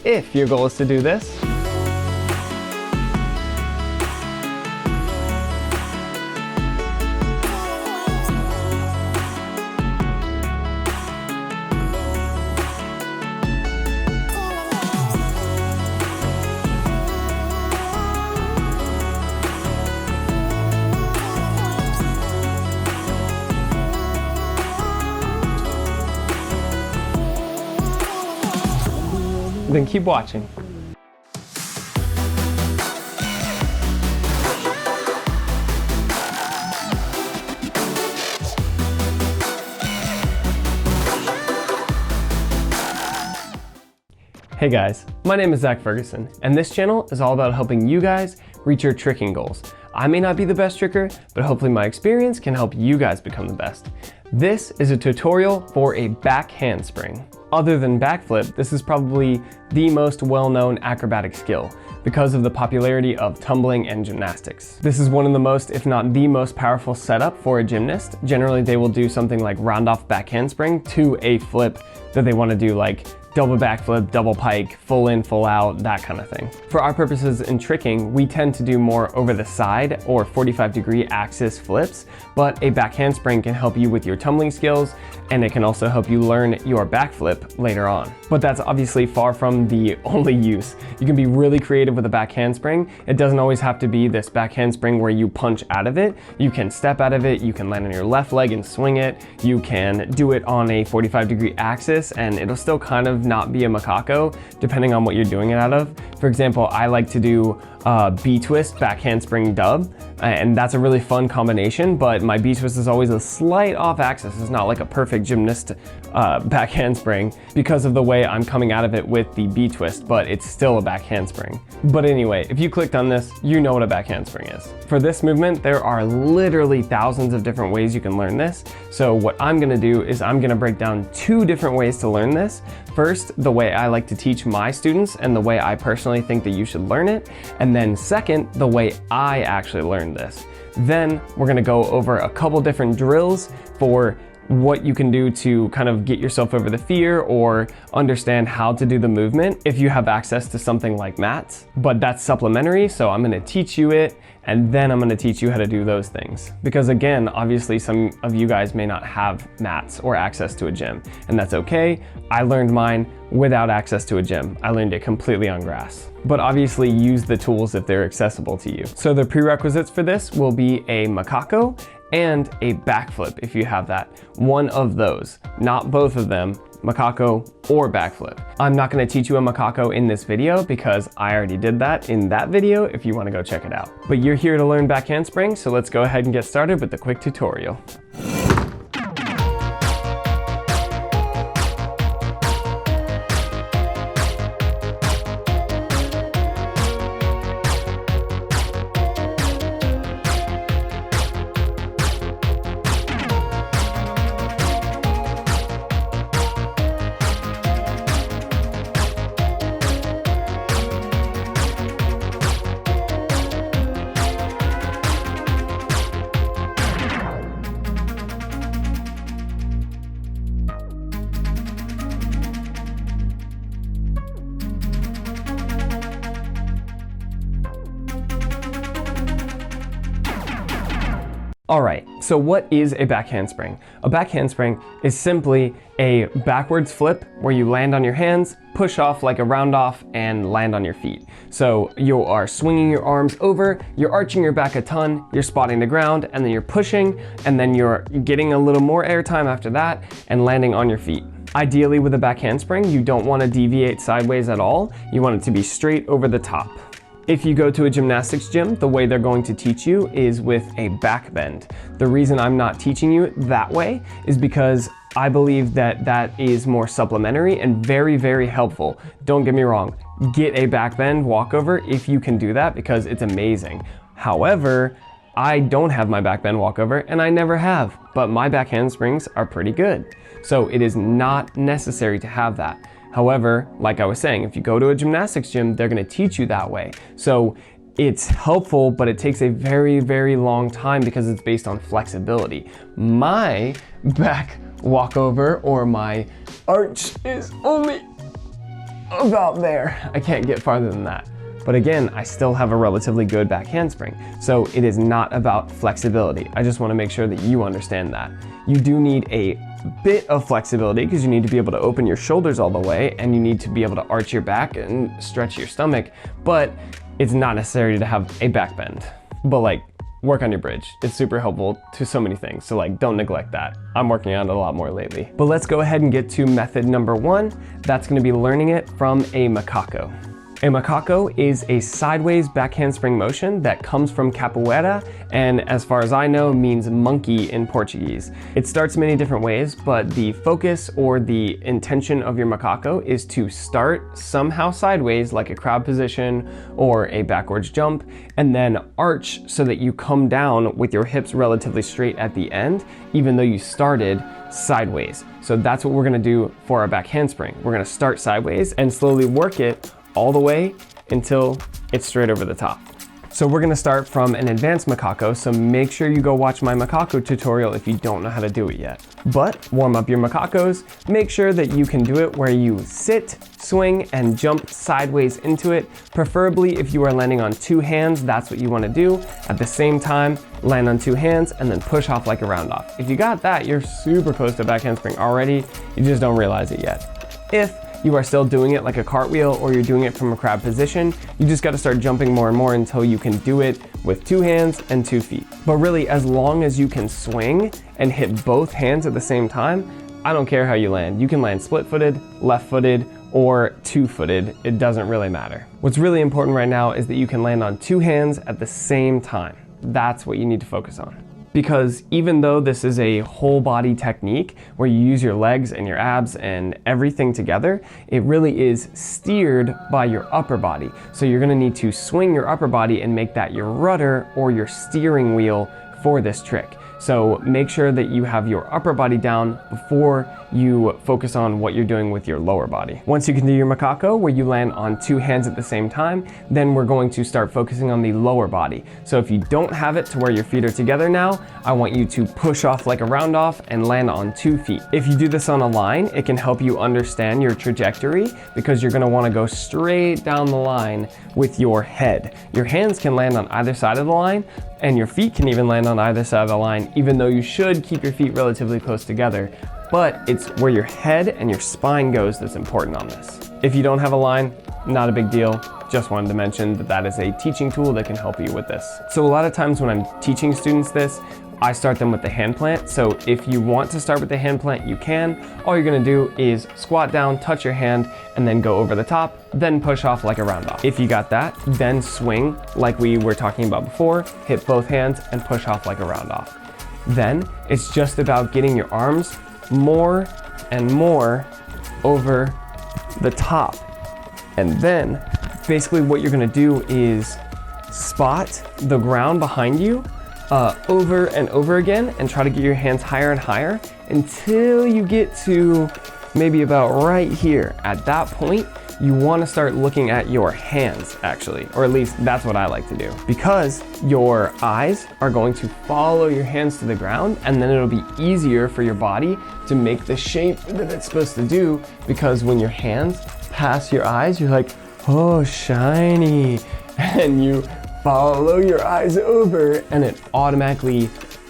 if your goal is to do this. Then keep watching. Hey guys, my name is Zach Ferguson, and this channel is all about helping you guys reach your tricking goals. I may not be the best tricker, but hopefully my experience can help you guys become the best. This is a tutorial for a back handspring. Other than backflip, this is probably the most well-known acrobatic skill because of the popularity of tumbling and gymnastics. This is one of the most, if not the most powerful setup for a gymnast. Generally, they will do something like round off back handspring to a flip that they want to do, like double backflip, double pike, full in, full out, that kind of thing. For our purposes in tricking, we tend to do more over the side or 45-degree axis flips, but a back handspring can help you with your tumbling skills, and it can also help you learn your backflip later on. But that's obviously far from the only use. You can be really creative with a back handspring. It doesn't always have to be this back handspring where you punch out of it. You can step out of it, you can land on your left leg and swing it, you can do it on a 45-degree axis, and it'll still kind of not be a Macacao, depending on what you're doing it out of. For example, I like to do B-twist back handspring dub, and that's a really fun combination, but my B-twist is always a slight off axis. It's not like a perfect gymnast back handspring because of the way I'm coming out of it with the B-twist, but it's still a back handspring. But anyway, if you clicked on this, you know what a back handspring is. For this movement, there are literally thousands of different ways you can learn this. So what I'm gonna do is I'm gonna break down 2 different ways to learn this. First, the way I like to teach my students and the way I personally think that you should learn it. And then second, the way I actually learned this. Then we're gonna go over a couple different drills for what you can do to kind of get yourself over the fear or understand how to do the movement if you have access to something like mats. But that's supplementary, so I'm gonna teach you it, and then I'm gonna teach you how to do those things. Because again, obviously some of you guys may not have mats or access to a gym, and that's okay. I learned mine without access to a gym. I learned it completely on grass. But obviously use the tools if they're accessible to you. So the prerequisites for this will be a Macacao and a backflip if you have that. One of those, not both of them, Macacao or backflip. I'm not gonna teach you a Macacao in this video because I already did that in that video if you wanna go check it out. But you're here to learn back handspring, so let's go ahead and get started with the quick tutorial. All right, so what is a back handspring? A back handspring is simply a backwards flip where you land on your hands, push off like a round off, and land on your feet. So you are swinging your arms over, you're arching your back a ton, you're spotting the ground, and then you're pushing, and then you're getting a little more air time after that, and landing on your feet. Ideally with a back handspring, you don't want to deviate sideways at all. You want it to be straight over the top. If you go to a gymnastics gym, the way they're going to teach you is with a back bend. The reason I'm not teaching you that way is because I believe that that is more supplementary and very, very helpful. Don't get me wrong, get a back bend walkover if you can do that because it's amazing. However, I don't have my back bend walkover and I never have, but my back handsprings are pretty good. So it is not necessary to have that. However, like I was saying, if you go to a gymnastics gym, they're gonna teach you that way. So it's helpful, but it takes a very, very long time because it's based on flexibility. My back walkover or my arch is only about there. I can't get farther than that. But again, I still have a relatively good back handspring. So it is not about flexibility. I just wanna make sure that you understand that. You do need a bit of flexibility because you need to be able to open your shoulders all the way and you need to be able to arch your back and stretch your stomach, but it's not necessary to have a back bend. But like, work on your bridge. It's super helpful to so many things. So like, don't neglect that. I'm working on it a lot more lately. But let's go ahead and get to method number 1. That's gonna be learning it from a Macacao. A Macacao is a sideways back handspring motion that comes from capoeira and, as far as I know, means monkey in Portuguese. It starts many different ways, but the focus or the intention of your Macacao is to start somehow sideways, like a crab position or a backwards jump, and then arch so that you come down with your hips relatively straight at the end, even though you started sideways. So that's what we're gonna do for our back handspring. We're gonna start sideways and slowly work it all the way until it's straight over the top. So we're gonna start from an advanced Macacao, so make sure you go watch my Macacao tutorial if you don't know how to do it yet. But warm up your Macacaos, make sure that you can do it where you sit, swing, and jump sideways into it. Preferably if you are landing on 2 hands, that's what you wanna do. At the same time, land on 2 hands and then push off like a round off. If you got that, you're super close to back handspring already, you just don't realize it yet. If you are still doing it like a cartwheel or you're doing it from a crab position, you just gotta start jumping more and more until you can do it with 2 hands and 2 feet. But really, as long as you can swing and hit both hands at the same time, I don't care how you land. You can land split-footed, left-footed, or 2-footed, it doesn't really matter. What's really important right now is that you can land on 2 hands at the same time. That's what you need to focus on. Because even though this is a whole body technique where you use your legs and your abs and everything together, it really is steered by your upper body. So you're gonna need to swing your upper body and make that your rudder or your steering wheel for this trick. So make sure that you have your upper body down before you focus on what you're doing with your lower body. Once you can do your Macacao where you land on 2 hands at the same time, then we're going to start focusing on the lower body. So if you don't have it to where your feet are together now, I want you to push off like a round off and land on 2 feet. If you do this on a line, it can help you understand your trajectory because you're gonna wanna go straight down the line with your head. Your hands can land on either side of the line, and your feet can even land on either side of the line, even though you should keep your feet relatively close together. But it's where your head and your spine goes that's important on this. If you don't have a line, not a big deal. Just wanted to mention that that is a teaching tool that can help you with this. So a lot of times when I'm teaching students this, I start them with the hand plant. So if you want to start with the hand plant, you can. All you're gonna do is squat down, touch your hand, and then go over the top, then push off like a round off. If you got that, then swing like we were talking about before, hit both hands and push off like a round off. Then it's just about getting your arms more and more over the top. And then basically what you're gonna do is spot the ground behind you over and over again and try to get your hands higher and higher until you get to maybe about right here. At that point, you want to start looking at your hands actually, or at least that's what I like to do, because your eyes are going to follow your hands to the ground and then it'll be easier for your body to make the shape that it's supposed to do, because when your hands pass your eyes, you're like, oh, shiny, and you follow your eyes over and it automatically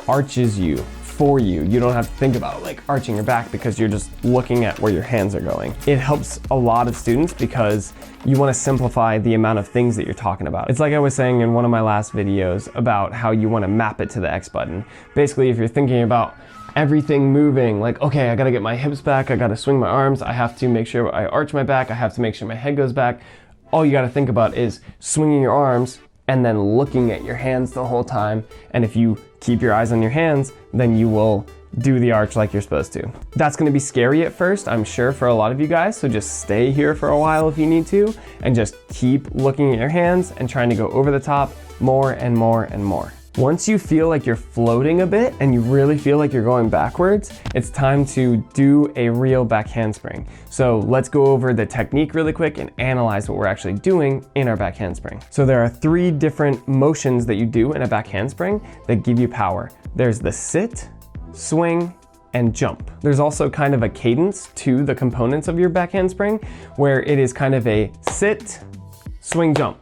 arches you for you. You don't have to think about like arching your back because you're just looking at where your hands are going. It helps a lot of students because you want to simplify the amount of things that you're talking about. It's like I was saying in one of my last videos about how you want to map it to the X button. Basically, if you're thinking about everything moving, like, okay, I gotta get my hips back, I gotta swing my arms, I have to make sure I arch my back, I have to make sure my head goes back. All you gotta think about is swinging your arms and then looking at your hands the whole time. And if you keep your eyes on your hands, then you will do the arch like you're supposed to. That's gonna be scary at first, I'm sure, for a lot of you guys, so just stay here for a while if you need to, and just keep looking at your hands and trying to go over the top more and more and more. Once you feel like you're floating a bit and you really feel like you're going backwards, it's time to do a real back handspring. So let's go over the technique really quick and analyze what we're actually doing in our back handspring. So there are 3 different motions that you do in a back handspring that give you power. There's the sit, swing, and jump. There's also kind of a cadence to the components of your back handspring where it is kind of a sit, swing, jump.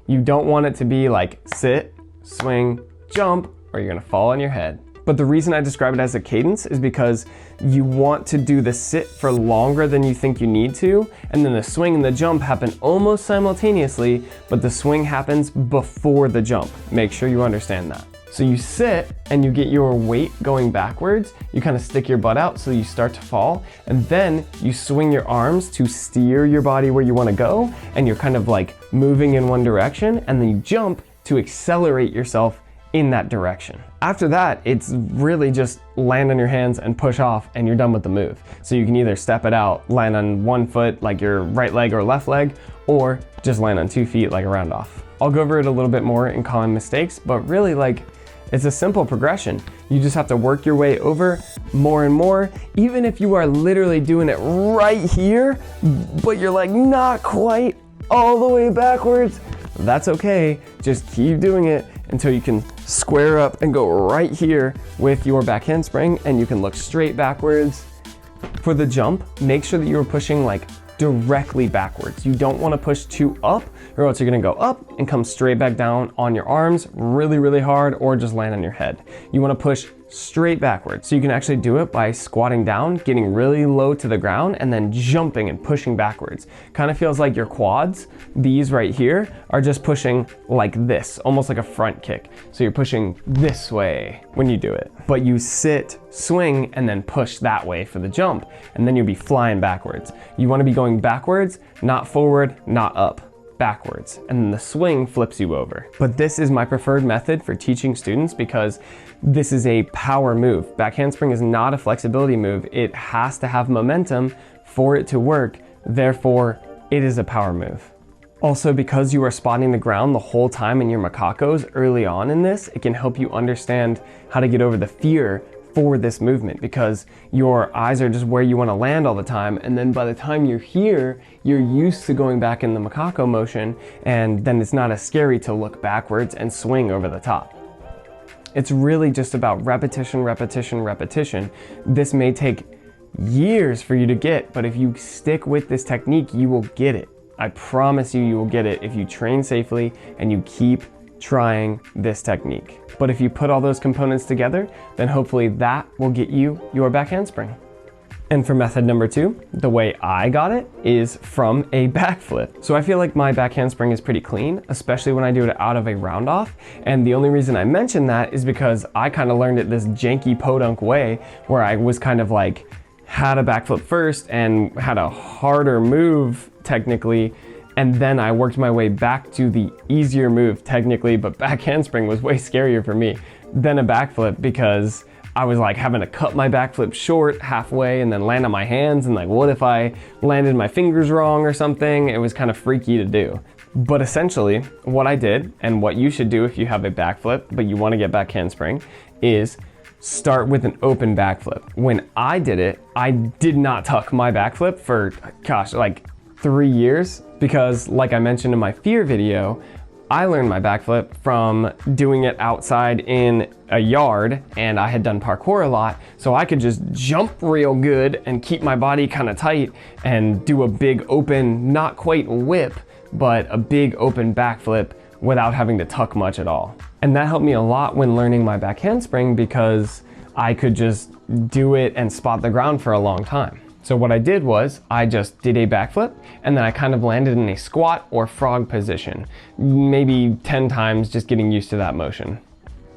You don't want it to be like sit, swing, jump, or you're gonna fall on your head. But the reason I describe it as a cadence is because you want to do the sit for longer than you think you need to, and then the swing and the jump happen almost simultaneously, but the swing happens before the jump. Make sure you understand that. So you sit and you get your weight going backwards, you kind of stick your butt out so you start to fall, and then you swing your arms to steer your body where you want to go, and you're kind of like moving in one direction, and then you jump to accelerate yourself in that direction. After that, it's really just land on your hands and push off and you're done with the move. So you can either step it out, land on one foot like your right leg or left leg, or just land on 2 feet like a round off. I'll go over it a little bit more in common mistakes, but really like it's a simple progression. You just have to work your way over more and more, even if you are literally doing it right here, but you're like not quite all the way backwards. That's okay, just keep doing it until you can square up and go right here with your back handspring and you can look straight backwards. For the jump, make sure that you're pushing like directly backwards. You don't want to push too up or else you're going to go up and come straight back down on your arms really, really hard or just land on your head. You want to push straight backwards. So you can actually do it by squatting down, getting really low to the ground, and then jumping and pushing backwards. Kind of feels like your quads, these right here, are just pushing like this, almost like a front kick. So you're pushing this way when you do it. But you sit, swing, and then push that way for the jump, and then you'll be flying backwards. You want to be going backwards, not forward, not up. Backwards, and then the swing flips you over. But this is my preferred method for teaching students because this is a power move. Back handspring is not a flexibility move. It has to have momentum for it to work. Therefore, it is a power move. Also, because you are spotting the ground the whole time in your Macacos early on in this, it can help you understand how to get over the fear for this movement because your eyes are just where you want to land all the time, and then by the time you're here, you're used to going back in the Macacao motion, and then it's not as scary to look backwards and swing over the top. It's really just about repetition, repetition, repetition. This may take years for you to get, but if you stick with this technique, you will get it. I promise you, you will get it if you train safely and you keep trying this technique. But if you put all those components together, then hopefully that will get you your back handspring. And for method number 2, the way I got it is from a backflip. So I feel like my back handspring is pretty clean, especially when I do it out of a round off. And the only reason I mention that is because I kind of learned it this janky podunk way where I was kind of like, had a backflip first and had a harder move technically, and then I worked my way back to the easier move technically, but back handspring was way scarier for me than a backflip because I was like having to cut my backflip short halfway and then land on my hands, and like what if I landed my fingers wrong or something? It was kind of freaky to do. But essentially what I did, and what you should do if you have a backflip but you want to get back handspring, is start with an open backflip. When I did it, I did not tuck my backflip for, gosh, like 3 years, because like I mentioned in my fear video, I learned my backflip from doing it outside in a yard, and I had done parkour a lot, so I could just jump real good and keep my body kind of tight and do a big open, not quite whip, but a big open backflip without having to tuck much at all. And that helped me a lot when learning my back handspring because I could just do it and spot the ground for a long time. So what I did was I just did a backflip and then I kind of landed in a squat or frog position, maybe 10 times, just getting used to that motion.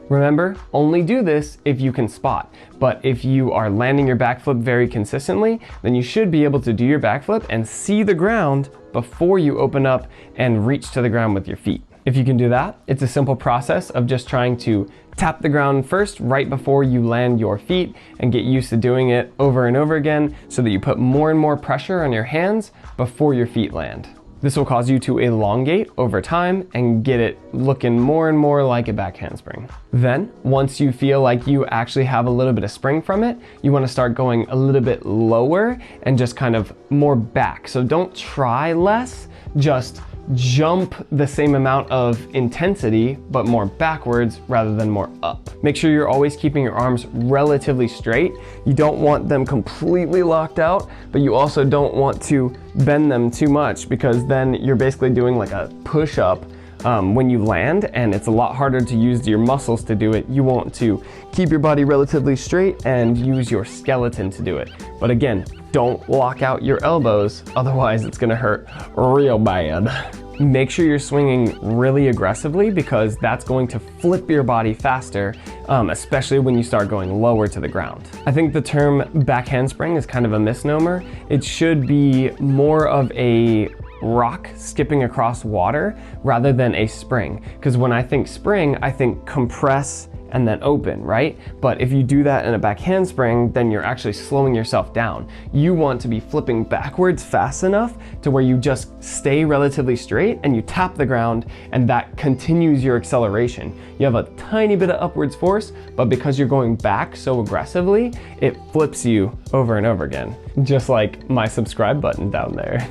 Remember, only do this if you can spot, but if you are landing your backflip very consistently, then you should be able to do your backflip and see the ground before you open up and reach to the ground with your feet. If you can do that, it's a simple process of just trying to tap the ground first right before you land your feet and get used to doing it over and over again so that you put more and more pressure on your hands before your feet land. This will cause you to elongate over time and get it looking more and more like a back handspring. Then, once you feel like you actually have a little bit of spring from it, you want to start going a little bit lower and just kind of more back. So don't try less, just jump the same amount of intensity, but more backwards rather than more up. Make sure you're always keeping your arms relatively straight. You don't want them completely locked out, but you also don't want to bend them too much, because then you're basically doing like a push-up when you land, and it's a lot harder to use your muscles to do it. You want to keep your body relatively straight and use your skeleton to do it. But again, don't lock out your elbows, otherwise it's gonna hurt real bad. Make sure you're swinging really aggressively, because that's going to flip your body faster, especially when you start going lower to the ground. I think the term back handspring is kind of a misnomer. It should be more of a rock skipping across water rather than a spring, because when I think spring, I think compress and then open, right? But if you do that in a back handspring, then you're actually slowing yourself down. You want to be flipping backwards fast enough to where you just stay relatively straight and you tap the ground, and that continues your acceleration. You have a tiny bit of upwards force, but because you're going back so aggressively, it flips you over and over again, just like my subscribe button down there.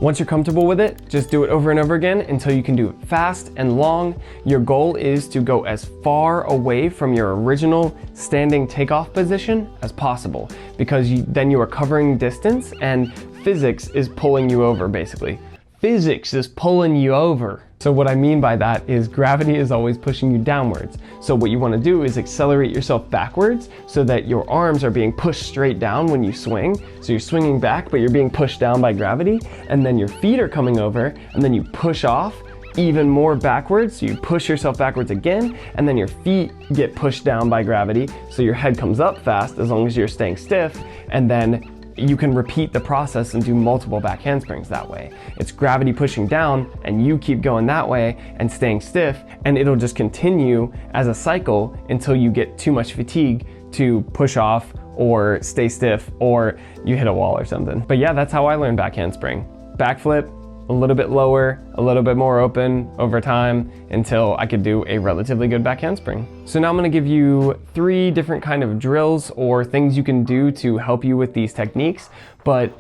Once you're comfortable with it, just do it over and over again until you can do it fast and long. Your goal is to go as far away from your original standing takeoff position as possible, because then you are covering distance and physics is pulling you over, basically. Physics is pulling you over. So what I mean by that is gravity is always pushing you downwards. So what you want to do is accelerate yourself backwards so that your arms are being pushed straight down when you swing. So you're swinging back, but you're being pushed down by gravity, and then your feet are coming over, and then you push off even more backwards. So you push yourself backwards again, and then your feet get pushed down by gravity. So your head comes up fast as long as you're staying stiff, and then you can repeat the process and do multiple back handsprings that way. It's gravity pushing down and you keep going that way and staying stiff, and it'll just continue as a cycle until you get too much fatigue to push off or stay stiff or you hit a wall or something. But yeah, that's how I learned back handspring. Backflip, a little bit lower, a little bit more open over time until I could do a relatively good back handspring. So now I'm gonna give you 3 different kind of drills or things you can do to help you with these techniques, but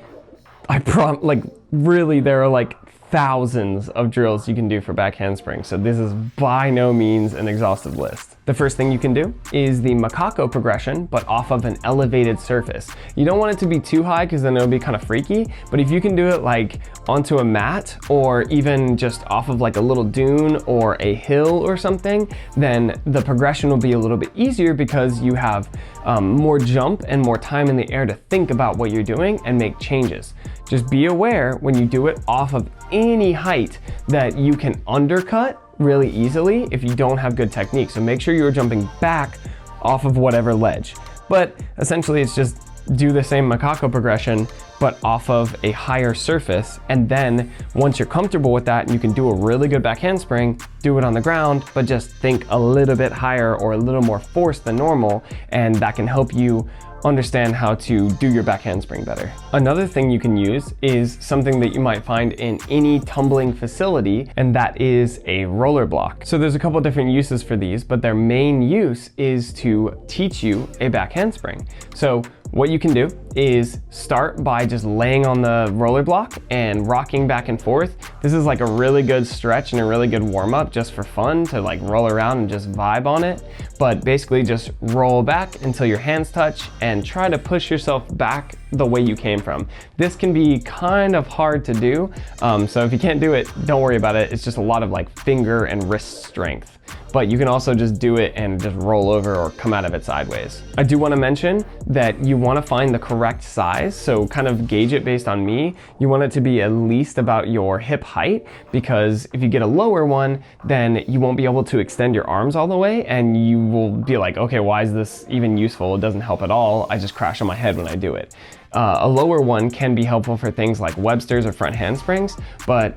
really there are like thousands of drills you can do for back handspring, so this is by no means an exhaustive list. The first thing you can do is the Macacao progression, but off of an elevated surface. You don't want it to be too high because then it'll be kind of freaky, but if you can do it like onto a mat or even just off of like a little dune or a hill or something, then the progression will be a little bit easier because you have more jump and more time in the air to think about what you're doing and make changes. Just be aware when you do it off of any height that you can undercut really easily if you don't have good technique. So make sure you're jumping back off of whatever ledge. But essentially it's just do the same Macacao progression, but off of a higher surface. And then once you're comfortable with that and you can do a really good back handspring, do it on the ground, but just think a little bit higher or a little more force than normal. And that can help you understand how to do your back handspring better. Another thing you can use is something that you might find in any tumbling facility, and that is a roller block. So there's a couple different uses for these, but their main use is to teach you a back handspring. So what you can do is start by just laying on the roller block and rocking back and forth. This is like a really good stretch and a really good warm up just for fun to like roll around and just vibe on it. But basically just roll back until your hands touch and try to push yourself back the way you came from. This can be kind of hard to do. So if you can't do it, don't worry about it. It's just a lot of like finger and wrist strength. But you can also just do it and just roll over or come out of it sideways. I do want to mention that you want to find the correct size, so kind of gauge it based on me. You want it to be at least about your hip height, because if you get a lower one, then you won't be able to extend your arms all the way and you will be like, okay, why is this even useful? It doesn't help at all. I just crash on my head when I do it. A lower one can be helpful for things like Webster's or front handsprings, but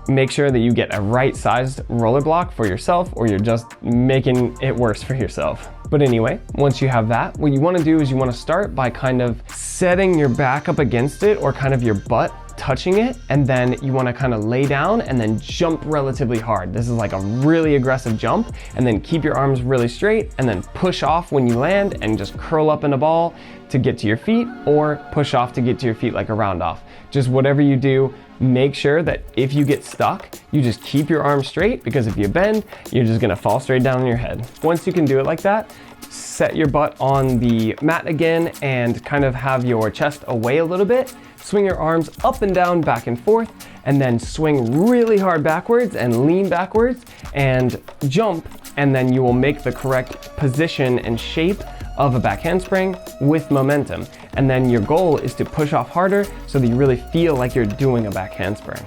make sure that you get a right-sized roller block for yourself, or you're just making it worse for yourself. But anyway, once you have that, what you want to do is you want to start by kind of setting your back up against it, or kind of your butt touching it, and then you want to kind of lay down and then jump relatively hard. This is like a really aggressive jump, and then keep your arms really straight and then push off when you land and just curl up in a ball to get to your feet, or push off to get to your feet like a round off. Just whatever you do, make sure that if you get stuck, you just keep your arms straight, because if you bend, you're just gonna fall straight down on your head. Once you can do it like that, set your butt on the mat again and kind of have your chest away a little bit. Swing your arms up and down, back and forth, and then swing really hard backwards and lean backwards and jump, and then you will make the correct position and shape of a back handspring with momentum. And then your goal is to push off harder so that you really feel like you're doing a back handspring.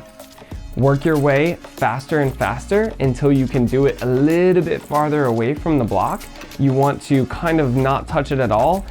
Work your way faster and faster until you can do it a little bit farther away from the block. You want to kind of not touch it at all.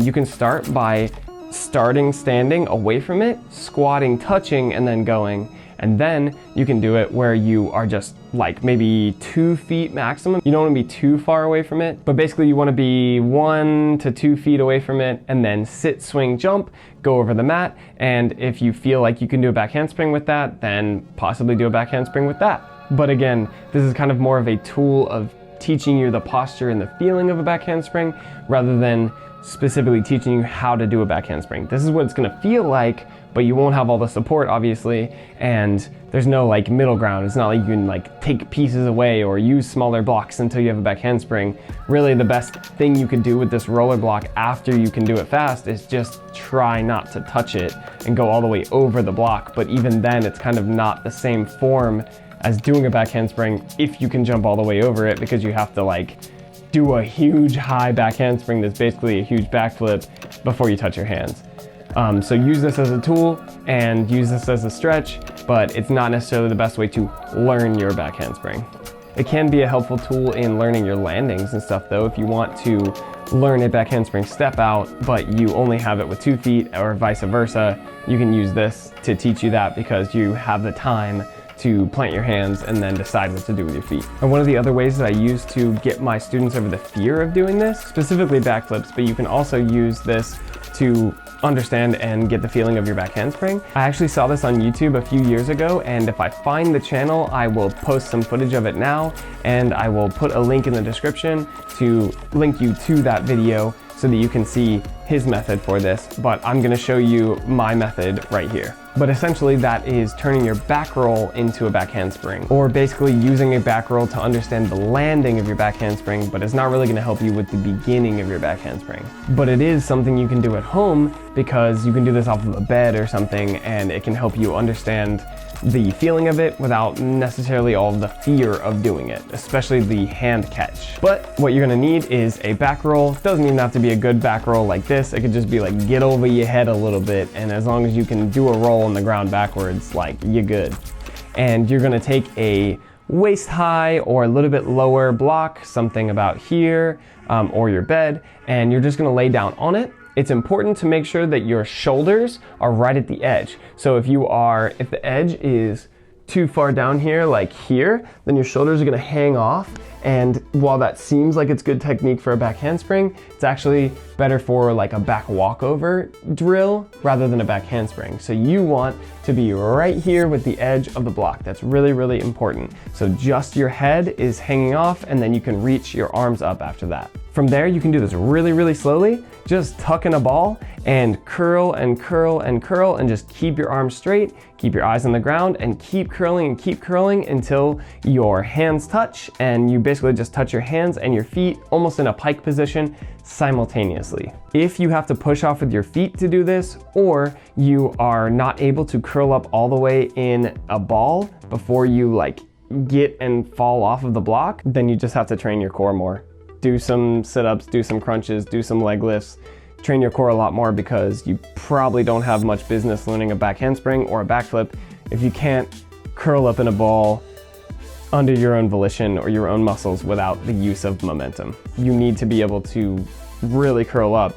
You can start by starting standing away from it, squatting, touching, and then going. And then you can do it where you are just like maybe 2 feet maximum. You don't want to be too far away from it, but basically you want to be 1 to 2 feet away from it, and then sit, swing, jump, go over the mat. And if you feel like you can do a back handspring with that, then possibly do a back handspring with that. But again, this is kind of more of a tool of teaching you the posture and the feeling of a back handspring, rather than specifically teaching you how to do a back handspring. This is what it's gonna feel like, but you won't have all the support, obviously, and there's no like middle ground. It's not like you can like take pieces away or use smaller blocks until you have a back handspring. Really, the best thing you could do with this roller block after you can do it fast is just try not to touch it and go all the way over the block. But even then, it's kind of not the same form as doing a back handspring if you can jump all the way over it, because you have to like do a huge high back handspring that's basically a huge backflip before you touch your hands. So use this as a tool and use this as a stretch, but it's not necessarily the best way to learn your back handspring. It can be a helpful tool in learning your landings and stuff though. If you want to learn a back handspring step out, but you only have it with 2 feet or vice versa, you can use this to teach you that, because you have the time to plant your hands and then decide what to do with your feet. And one of the other ways that I use to get my students over the fear of doing this, specifically backflips, but you can also use this to understand and get the feeling of your back handspring. I actually saw this on YouTube a few years ago, and if I find the channel, I will post some footage of it now, and I will put a link in the description to link you to that video so that you can see his method for this, but I'm gonna show you my method right here. But essentially that is turning your back roll into a back handspring, or basically using a back roll to understand the landing of your back handspring, but it's not really gonna help you with the beginning of your back handspring. But it is something you can do at home, because you can do this off of a bed or something, and it can help you understand the feeling of it without necessarily all of the fear of doing it, especially the hand catch. But what you're gonna need is a back roll. It doesn't even have to be a good back roll like this. It could just be like get over your head a little bit, and as long as you can do a roll on the ground backwards, like you're good. And you're gonna take a waist high or a little bit lower block, something about here, or your bed, and you're just gonna lay down on it. It's important to make sure that your shoulders are right at the edge. So if the edge is too far down here, like here, then your shoulders are gonna hang off. And while that seems like it's good technique for a back handspring, it's actually better for like a back walkover drill rather than a back handspring. So you want to be right here with the edge of the block. That's really, really important. So just your head is hanging off, and then you can reach your arms up after that. From there, you can do this really, really slowly. Just tuck in a ball and curl and curl and curl, and just keep your arms straight, keep your eyes on the ground, and keep curling until your hands touch, and you basically just touch your hands and your feet almost in a pike position simultaneously. If you have to push off with your feet to do this, or you are not able to curl up all the way in a ball before you like get and fall off of the block, then you just have to train your core more. Do some sit-ups, do some crunches, do some leg lifts, train your core a lot more, because you probably don't have much business learning a back handspring or a backflip if you can't curl up in a ball under your own volition or your own muscles without the use of momentum. You need to be able to really curl up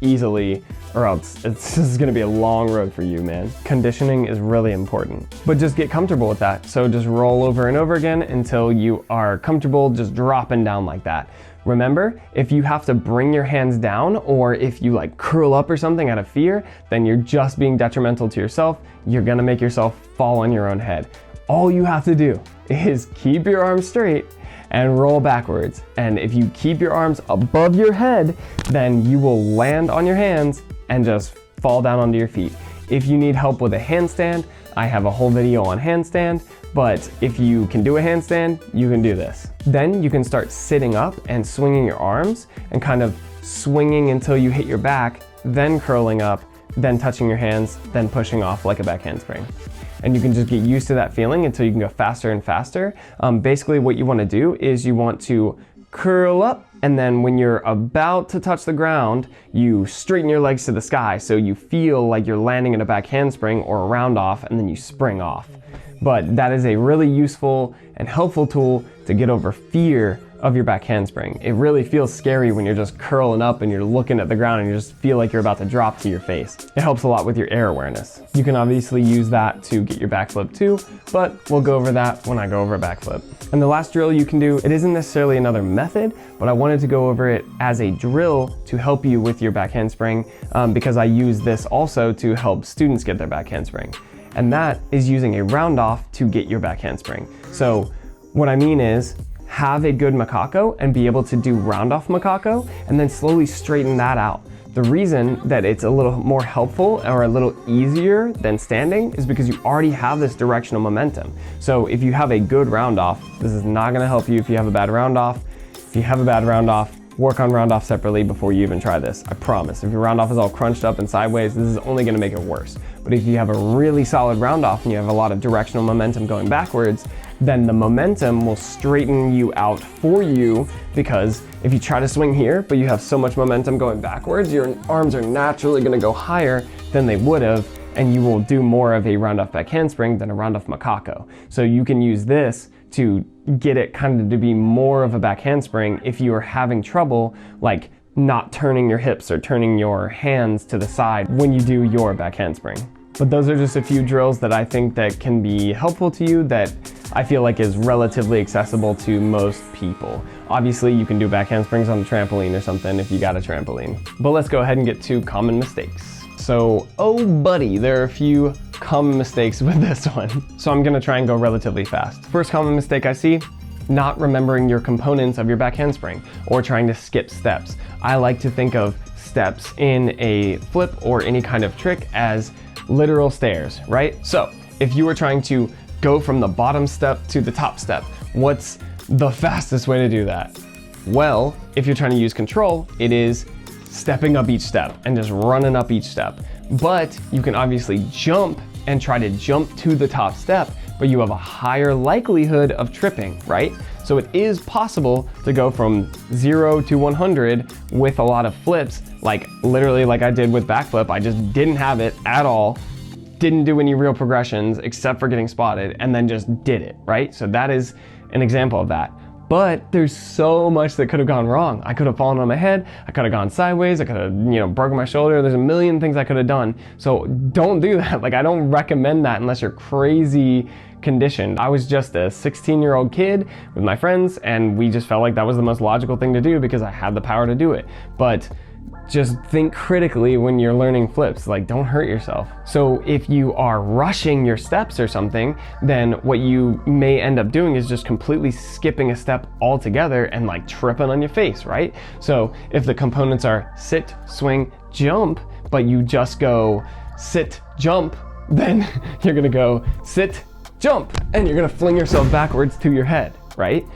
easily or else this is gonna be a long road for you, man. Conditioning is really important, but just get comfortable with that. So just roll over and over again until you are comfortable just dropping down like that. Remember, if you have to bring your hands down, or if you like curl up or something out of fear, then you're just being detrimental to yourself. You're gonna make yourself fall on your own head. All you have to do is keep your arms straight and roll backwards. And if you keep your arms above your head, then you will land on your hands and just fall down onto your feet. If you need help with a handstand, I have a whole video on handstand, but if you can do a handstand, you can do this. Then you can start sitting up and swinging your arms and kind of swinging until you hit your back, then curling up, then touching your hands, then pushing off like a back handspring. And you can just get used to that feeling until you can go faster and faster. Basically what you want to do is you want to curl up, and then when you're about to touch the ground, you straighten your legs to the sky so you feel like you're landing in a back handspring or a round off, and then you spring off. But that is a really useful and helpful tool to get over fear of your back handspring. It really feels scary when you're just curling up and you're looking at the ground and you just feel like you're about to drop to your face. It helps a lot with your air awareness. You can obviously use that to get your backflip too, but we'll go over that when I go over a backflip. And the last drill you can do, it isn't necessarily another method, but I wanted to go over it as a drill to help you with your back handspring, because I use this also to help students get their back handspring. And that is using a round off to get your back handspring. So what I mean is, have a good Macacao and be able to do round off Macacao and then slowly straighten that out. The reason that it's a little more helpful or a little easier than standing is because you already have this directional momentum. So if you have a good round off, this is not gonna help you if you have a bad round off. If you have a bad round off, work on round off separately before you even try this. I promise. If your round off is all crunched up and sideways, this is only gonna make it worse. But if you have a really solid round off and you have a lot of directional momentum going backwards, then the momentum will straighten you out for you, because if you try to swing here, but you have so much momentum going backwards, your arms are naturally gonna go higher than they would have, and you will do more of a round off back handspring than a round off Macacao. So you can use this to get it kind of to be more of a back handspring if you are having trouble, like not turning your hips or turning your hands to the side when you do your back handspring. But those are just a few drills that I think that can be helpful to you, that I feel like is relatively accessible to most people. Obviously, you can do back handsprings on a trampoline or something if you got a trampoline. But let's go ahead and get to common mistakes. So, oh buddy, there are a few common mistakes with this one. So I'm gonna try and go relatively fast. First common mistake I see, not remembering your components of your back handspring or trying to skip steps. I like to think of steps in a flip or any kind of trick as literal stairs, right? So if you were trying to go from the bottom step to the top step, what's the fastest way to do that? Well, if you're trying to use control, it is stepping up each step and just running up each step. But you can obviously jump and try to jump to the top step, but you have a higher likelihood of tripping, right? So it is possible to go from 0 to 100 with a lot of flips, like literally like I did with backflip. I just didn't have it at all, didn't do any real progressions except for getting spotted, and then just did it, right? So that is an example of that. But there's so much that could have gone wrong. I could have fallen on my head, I could have gone sideways, I could have, broken my shoulder. There's a million things I could have done. So don't do that. Like, I don't recommend that unless you're crazy conditioned. I was just a 16-year-old kid with my friends, and we just felt like that was the most logical thing to do because I had the power to do it. But just think critically when you're learning flips, like don't hurt yourself. So if you are rushing your steps or something, then what you may end up doing is just completely skipping a step altogether and like tripping on your face, right? So if the components are sit, swing, jump, but you just go sit, jump, then you're gonna go sit, jump, and you're gonna fling yourself backwards to your head, right?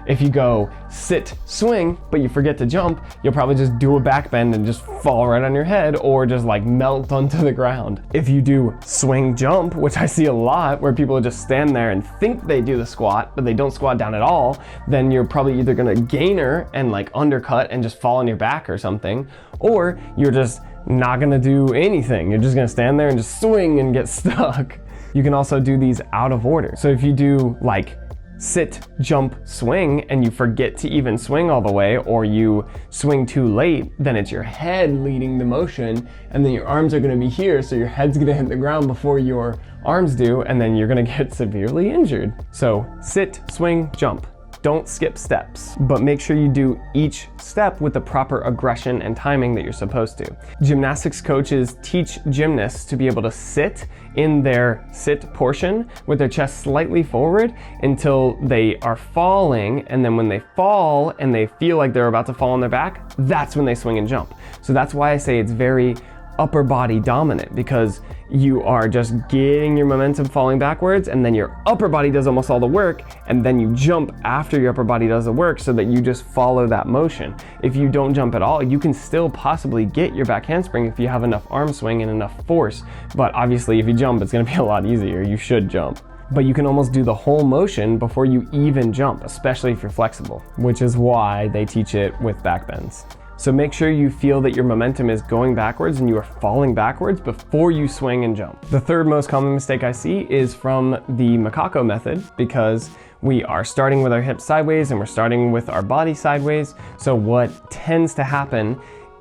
If you go sit, swing, but you forget to jump, you'll probably just do a back bend and just fall right on your head or just like melt onto the ground. If you do swing, jump, which I see a lot where people just stand there and think they do the squat, but they don't squat down at all, then you're probably either gonna gainer and like undercut and just fall on your back or something, or you're just not gonna do anything. You're just gonna stand there and just swing and get stuck. You can also do these out of order. So if you do like sit, jump, swing, and you forget to even swing all the way, or you swing too late, then it's your head leading the motion, and then your arms are gonna be here, so your head's gonna hit the ground before your arms do, and then you're gonna get severely injured. So sit, swing, jump. Don't skip steps, but make sure you do each step with the proper aggression and timing that you're supposed to. Gymnastics coaches teach gymnasts to be able to sit in their sit portion with their chest slightly forward until they are falling, and then when they fall and they feel like they're about to fall on their back, that's when they swing and jump. So that's why I say it's very upper body dominant, because you are just getting your momentum falling backwards, and then your upper body does almost all the work, and then you jump after your upper body does the work so that you just follow that motion. If you don't jump at all, you can still possibly get your back handspring if you have enough arm swing and enough force, but obviously if you jump, it's gonna be a lot easier. You should jump. But you can almost do the whole motion before you even jump, especially if you're flexible, which is why they teach it with back bends. So make sure you feel that your momentum is going backwards and you are falling backwards before you swing and jump. The third most common mistake I see is from the Macacao method, because we are starting with our hips sideways and we're starting with our body sideways. So what tends to happen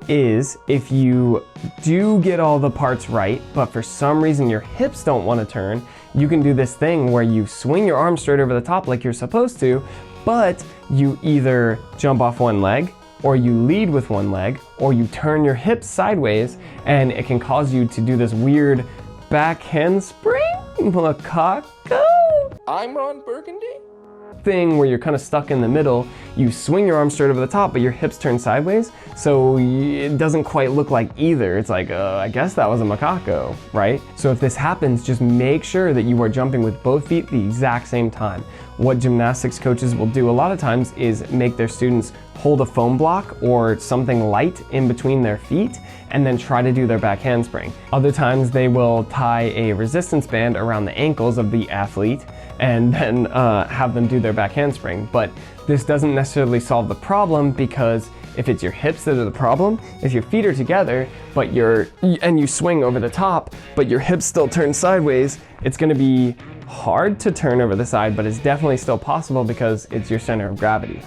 is if you do get all the parts right, but for some reason your hips don't want to turn, you can do this thing where you swing your arm straight over the top like you're supposed to, but you either jump off one leg, or you lead with one leg, or you turn your hips sideways, and it can cause you to do this weird back handspring, Macacao, I'm Ron Burgundy thing where you're kind of stuck in the middle. You swing your arm straight over the top, but your hips turn sideways, so it doesn't quite look like either. It's like, I guess that was a Macacao, right? So if this happens, just make sure that you are jumping with both feet the exact same time. What gymnastics coaches will do a lot of times is make their students hold a foam block or something light in between their feet and then try to do their back handspring. Other times they will tie a resistance band around the ankles of the athlete and then have them do their back handspring. But this doesn't necessarily solve the problem, because if it's your hips that are the problem, if your feet are together but you swing over the top but your hips still turn sideways, it's going to be hard to turn over the side, but it's definitely still possible because it's your center of gravity.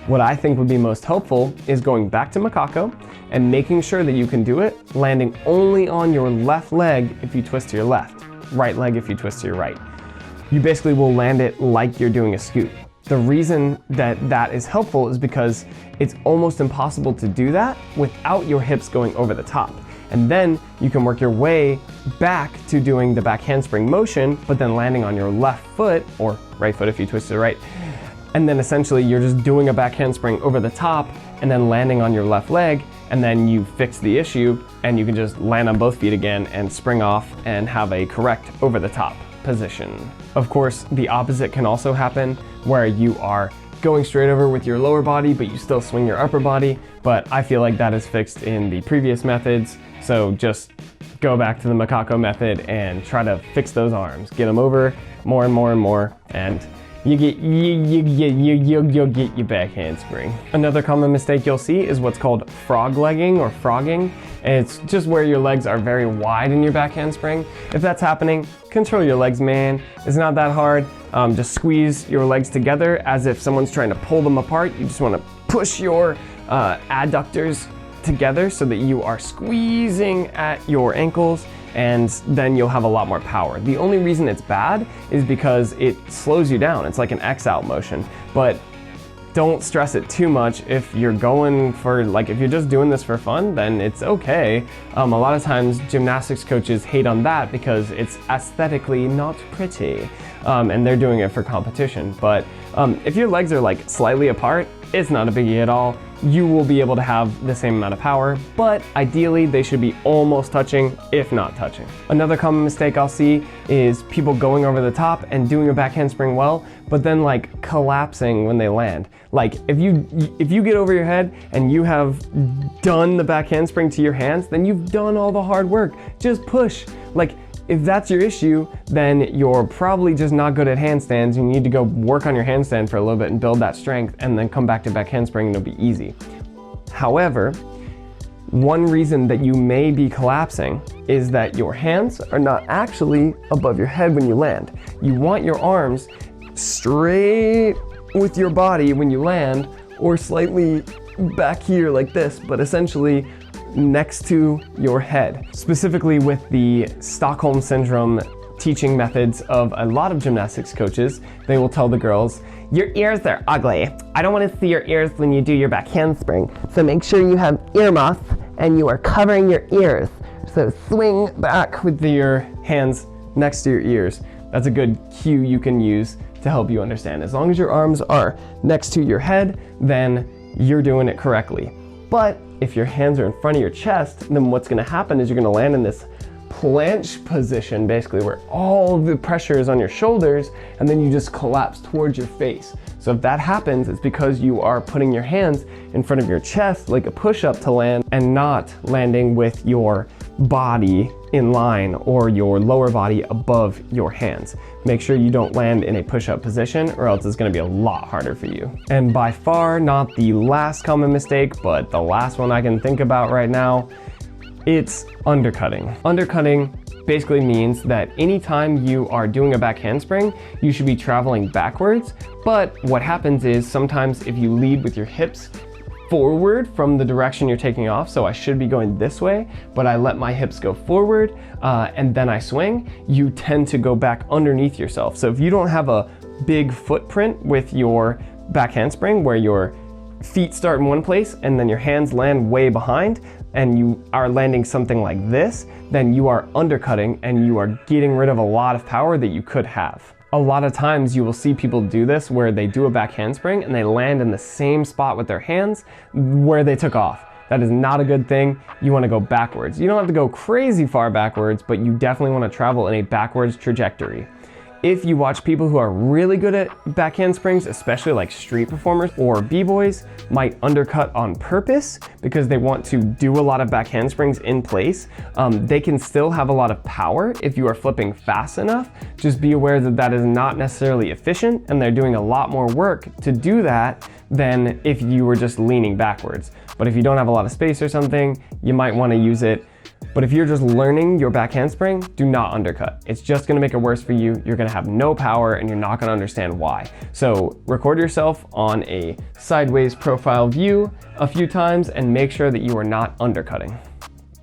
What I think would be most helpful is going back to Macacao and making sure that you can do it landing only on your left leg if you twist to your left, right leg if you twist to your right. You basically will land it like you're doing a scoop. The reason that that is helpful is because it's almost impossible to do that without your hips going over the top. And then you can work your way back to doing the back handspring motion, but then landing on your left foot, or right foot if you twist to the right. And then essentially you're just doing a back handspring over the top and then landing on your left leg, and then you fix the issue and you can just land on both feet again and spring off and have a correct over the top position. Of course, the opposite can also happen, where you are going straight over with your lower body but you still swing your upper body, but I feel like that is fixed in the previous methods. So just go back to the Macacao method and try to fix those arms. Get them over more and more and more, and you'll get your back handspring. Another common mistake you'll see is what's called frog legging or frogging. It's just where your legs are very wide in your back handspring. If that's happening, control your legs, man. It's not that hard. Just squeeze your legs together as if someone's trying to pull them apart. You just want to push your adductors together so that you are squeezing at your ankles, and then you'll have a lot more power. The only reason it's bad is because it slows you down. It's like an X-out motion, but don't stress it too much. If you're going for, like, if you're just doing this for fun, then it's okay. A lot of times gymnastics coaches hate on that because it's aesthetically not pretty, and they're doing it for competition. But if your legs are like slightly apart, it's not a biggie at all. You will be able to have the same amount of power, but ideally they should be almost touching, if not touching. Another common mistake I'll see is people going over the top and doing a back handspring well, but then like collapsing when they land. Like if you get over your head and you have done the back handspring to your hands, then you've done all the hard work. Just push. Like, if that's your issue, then you're probably just not good at handstands. You need to go work on your handstand for a little bit and build that strength, and then come back to back handspring and it'll be easy. However, one reason that you may be collapsing is that your hands are not actually above your head when you land. You want your arms straight with your body when you land, or slightly back here like this, but essentially next to your head. Specifically with the Stockholm Syndrome teaching methods of a lot of gymnastics coaches, they will tell the girls, your ears are ugly. I don't want to see your ears when you do your back handspring. So make sure you have earmuffs and you are covering your ears. So swing back with your hands next to your ears. That's a good cue you can use to help you understand. As long as your arms are next to your head, then you're doing it correctly. But if your hands are in front of your chest, then what's gonna happen is you're gonna land in this planche position, basically, where all the pressure is on your shoulders, and then you just collapse towards your face. So if that happens, it's because you are putting your hands in front of your chest like a push-up to land, and not landing with your body in line or your lower body above your hands. Make sure you don't land in a push-up position, or else it's gonna be a lot harder for you. And by far not the last common mistake, but the last one I can think about right now, it's undercutting. Undercutting basically means that anytime you are doing a back handspring, you should be traveling backwards. But what happens is sometimes if you lead with your hips forward from the direction you're taking off, so I should be going this way, but I let my hips go forward and then I swing, you tend to go back underneath yourself. So if you don't have a big footprint with your back handspring where your feet start in one place and then your hands land way behind, and you are landing something like this, then you are undercutting and you are getting rid of a lot of power that you could have. A lot of times you will see people do this where they do a back handspring and they land in the same spot with their hands where they took off. That is not a good thing. You want to go backwards. You don't have to go crazy far backwards, but you definitely want to travel in a backwards trajectory. If you watch people who are really good at back handsprings, especially like street performers or b-boys, might undercut on purpose because they want to do a lot of back handsprings in place. They can still have a lot of power if you are flipping fast enough. Just be aware that that is not necessarily efficient, and they're doing a lot more work to do that than if you were just leaning backwards. But if you don't have a lot of space or something, you might want to use it. But if you're just learning your back handspring, do not undercut. It's just gonna make it worse for you. You're gonna have no power and you're not gonna understand why. So record yourself on a sideways profile view a few times and make sure that you are not undercutting.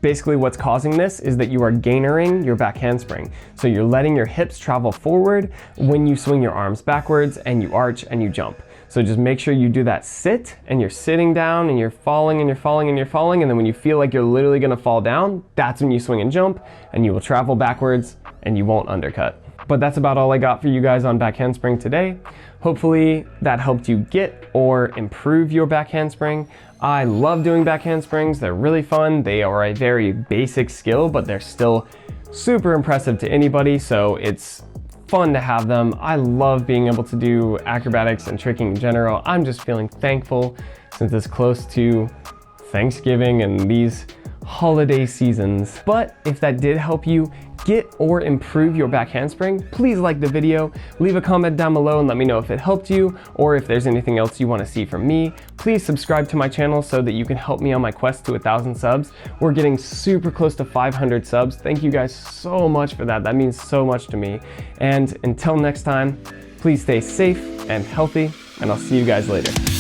Basically what's causing this is that you are gainering your back handspring. So you're letting your hips travel forward when you swing your arms backwards and you arch and you jump. So just make sure you do that sit, and you're sitting down and you're falling and you're falling and you're falling, and then when you feel like you're literally gonna fall down, that's when you swing and jump, and you will travel backwards and you won't undercut. But that's about all I got for you guys on back handspring today. Hopefully that helped you get or improve your back handspring. I love doing back handsprings. They're really fun. They are a very basic skill, but they're still super impressive to anybody, so it's fun to have them. I love being able to do acrobatics and tricking in general. I'm just feeling thankful since it's close to Thanksgiving and these holiday seasons. But if that did help you get or improve your back handspring, please like the video, leave a comment down below and let me know if it helped you, or if there's anything else you want to see from me. Please subscribe to my channel so that you can help me on my quest to 1,000 subs. We're getting super close to 500 subs. Thank you guys so much for that. That means so much to me. And until next time, please stay safe and healthy, and I'll see you guys later.